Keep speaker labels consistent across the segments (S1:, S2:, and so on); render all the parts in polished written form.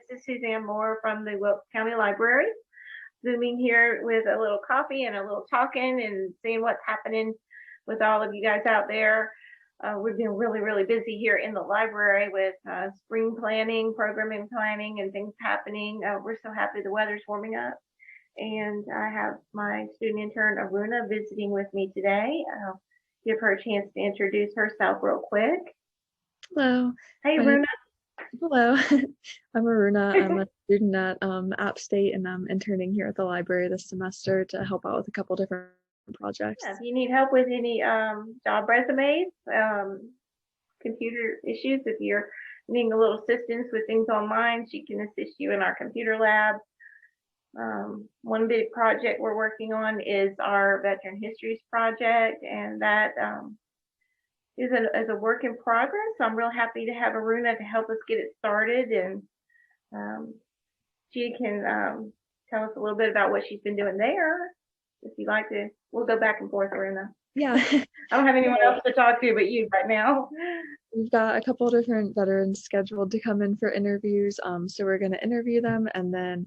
S1: This is Suzanne Moore from the Wilkes County Librarian, zooming here with a little coffee and a little talking and seeing what's happening with all of you guys out there. We've been really busy here in the library with spring planning, programming planning, and things happening. We're so happy the weather's warming up. And I have my student intern, Aruna, visiting with me today. I'll give her a chance to introduce herself real quick.
S2: Hello.
S1: Hey, Aruna.
S2: Hello. I'm Aruna. I'm a student at App State, and I'm interning here at the library this semester to help out with a couple different projects.
S1: Yeah, if you need help with any job resumes, computer issues, if you're needing a little assistance with things online, she can assist you in our computer lab. One big project we're working on is our Veteran Histories project, and that is a work in progress. So I'm real happy to have Aruna to help us get it started, and she can tell us a little bit about what she's been doing there. If you'd like to, we'll go back and forth, Aruna.
S2: Yeah.
S1: I don't have anyone else to talk to but you right now.
S2: We've got a couple different veterans scheduled to come in for interviews. So we're going to interview them and then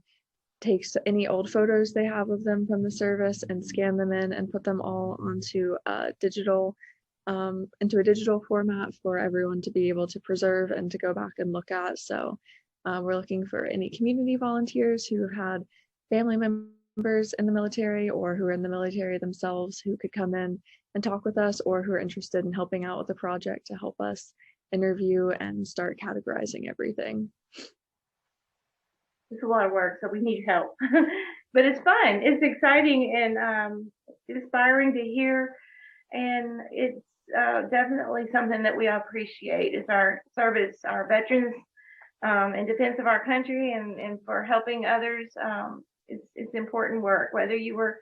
S2: take any old photos they have of them from the service and scan them in and put them all onto a digital format for everyone to be able to preserve and to go back and look at. So we're looking for any community volunteers who have had family members in the military or who are in the military themselves who could come in and talk with us, or who are interested in helping out with the project to help us interview and start categorizing everything.
S1: It's a lot of work, so we need help. But it's fun. It's exciting and inspiring to hear, and it's definitely something that we appreciate is our service, our veterans in defense of our country and for helping others. It's important work, whether you were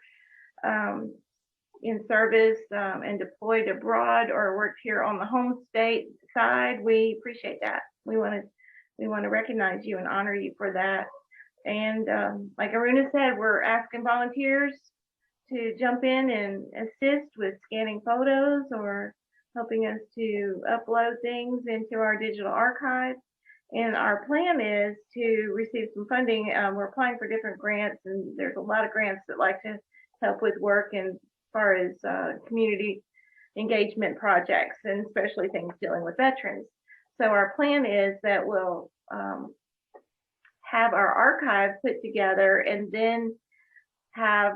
S1: in service and deployed abroad or worked here on the home state side. We appreciate that. We want to recognize you and honor you for that. And like Aruna said, we're asking volunteers to jump in and assist with scanning photos or helping us to upload things into our digital archive. And our plan is to receive some funding. We're applying for different grants, and there's a lot of grants that like to help with work as far as community engagement projects, and especially things dealing with veterans. So our plan is that we'll have our archive put together and then have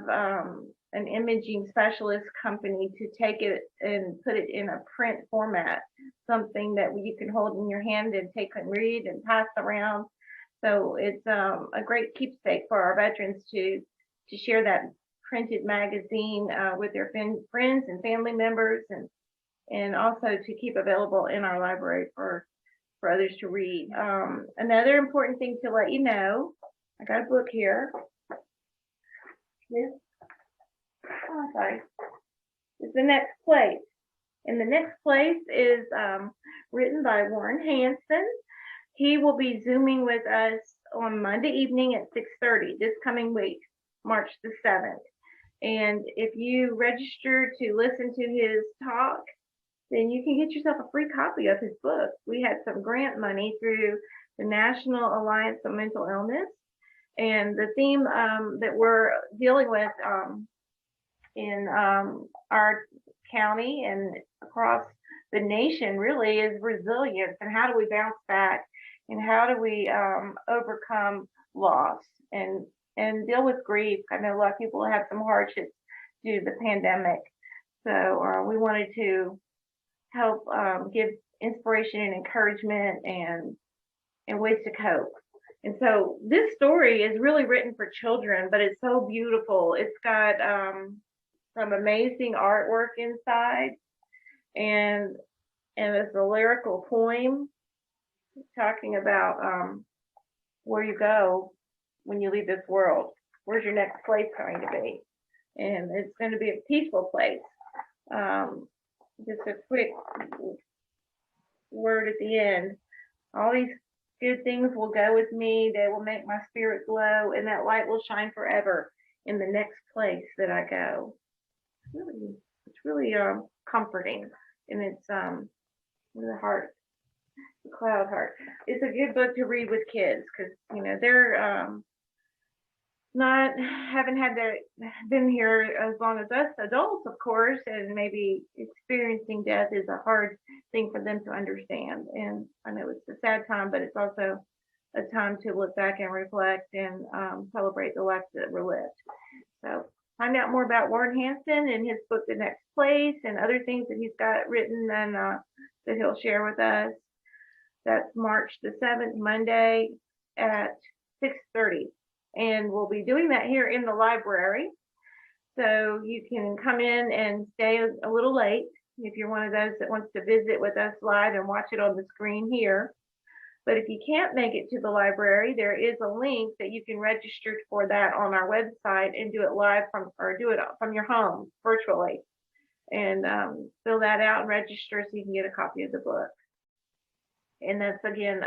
S1: an imaging specialist company to take it and put it in a print format, something that you can hold in your hand and take and read and pass around. So it's a great keepsake for our veterans to share that printed magazine with their friends and family members, and also to keep available in our library for others to read. Another important thing to let you know, I got a book here. It's The Next Place. And The Next Place is written by Warren Hansen. He will be Zooming with us on Monday evening at 6:30 this coming week, March the 7th. And if you register to listen to his talk, then you can get yourself a free copy of his book. We had some grant money through the National Alliance on Mental Illness. And the theme that we're dealing with in our county and across the nation really is resilience, and how do we bounce back, and how do we overcome loss and deal with grief. I know a lot of people have some hardships due to the pandemic, so we wanted to help give inspiration and encouragement and ways to cope. And so this story is really written for children, but it's so beautiful. It's got some amazing artwork inside, and it's a lyrical poem talking about where you go when you leave this world. Where's your next place going to be? And it's going to be a peaceful place. Just a quick word at the end. All these good things will go with me. They will make my spirit glow, and that light will shine forever in the next place that I go. It's really comforting, and it's the heart The Cloud Heart. It's a good book to read with kids because, you know, they're haven't had been here as long as us adults, of course, and maybe experiencing death is a hard thing for them to understand. And I know it's a sad time, but it's also a time to look back and reflect and celebrate the lives that were lived. So find out more about Warren Hansen and his book, The Next Place, and other things that he's got written and that he'll share with us. That's March the 7th, Monday at 6:30. And we'll be doing that here in the library. So you can come in and stay a little late if you're one of those that wants to visit with us live and watch it on the screen here. But if you can't make it to the library, there is a link that you can register for that on our website and do it live do it from your home virtually. And fill that out and register so you can get a copy of the book. And that's again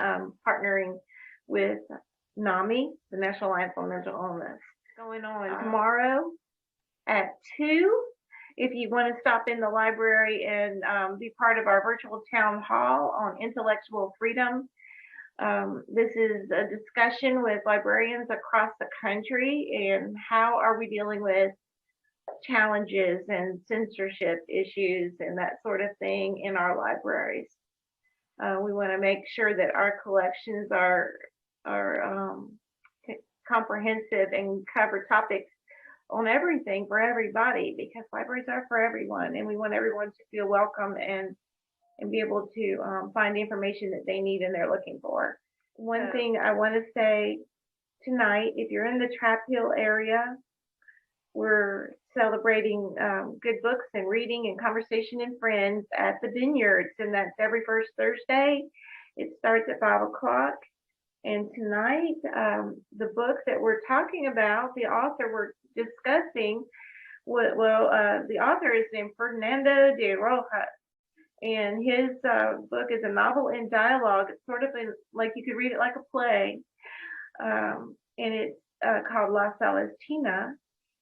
S1: partnering with NAMI, the National Alliance on Mental Illness. Going on tomorrow at 2. If you want to stop in the library and be part of our virtual town hall on intellectual freedom. This is a discussion with librarians across the country and how are we dealing with challenges and censorship issues and that sort of thing in our libraries. We want to make sure that our collections are comprehensive and cover topics on everything for everybody, because libraries are for everyone, and we want everyone to feel welcome and be able to find the information that they need and they're looking for. One thing I want to say tonight, if you're in the Trap Hill area, we're celebrating good books and reading and conversation and friends at the Vineyards, and that's every first Thursday. It starts at 5 o'clock. And tonight, the book that we're talking about, the author we're discussing, the author is named Fernando de Rojas, and his book is a novel in dialogue. It's sort of like you could read it like a play, and it's called La Celestina,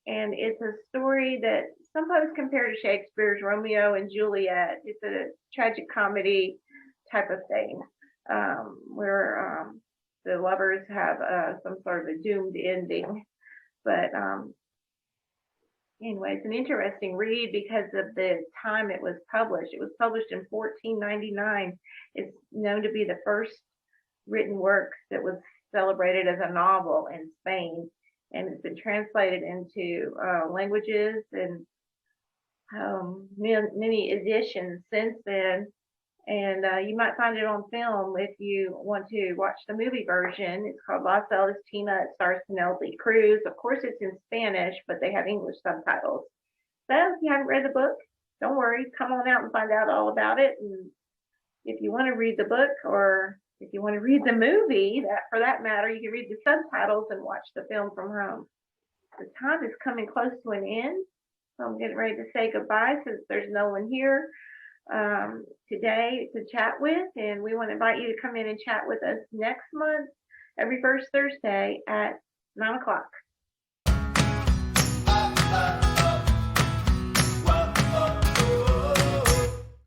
S1: and it's a story that sometimes compared to Shakespeare's Romeo and Juliet. It's a tragic comedy type of thing, where the lovers have some sort of a doomed ending. But anyway, it's an interesting read because of the time it was published. It was published in 1499. It's known to be the first written work that was celebrated as a novel in Spain, and it's been translated into languages and many editions since then. And you might find it on film if you want to watch the movie version. It's called La Celestina. It stars Penelope Cruz. Of course, it's in Spanish, but they have English subtitles. So if you haven't read the book, don't worry. Come on out and find out all about it. And if you want to read the book, or if you want to read the movie, for that matter, you can read the subtitles and watch the film from home. The time is coming close to an end, so I'm getting ready to say goodbye since there's no one here today to chat with, and we want to invite you to come in and chat with us next month, every first Thursday at 9 o'clock.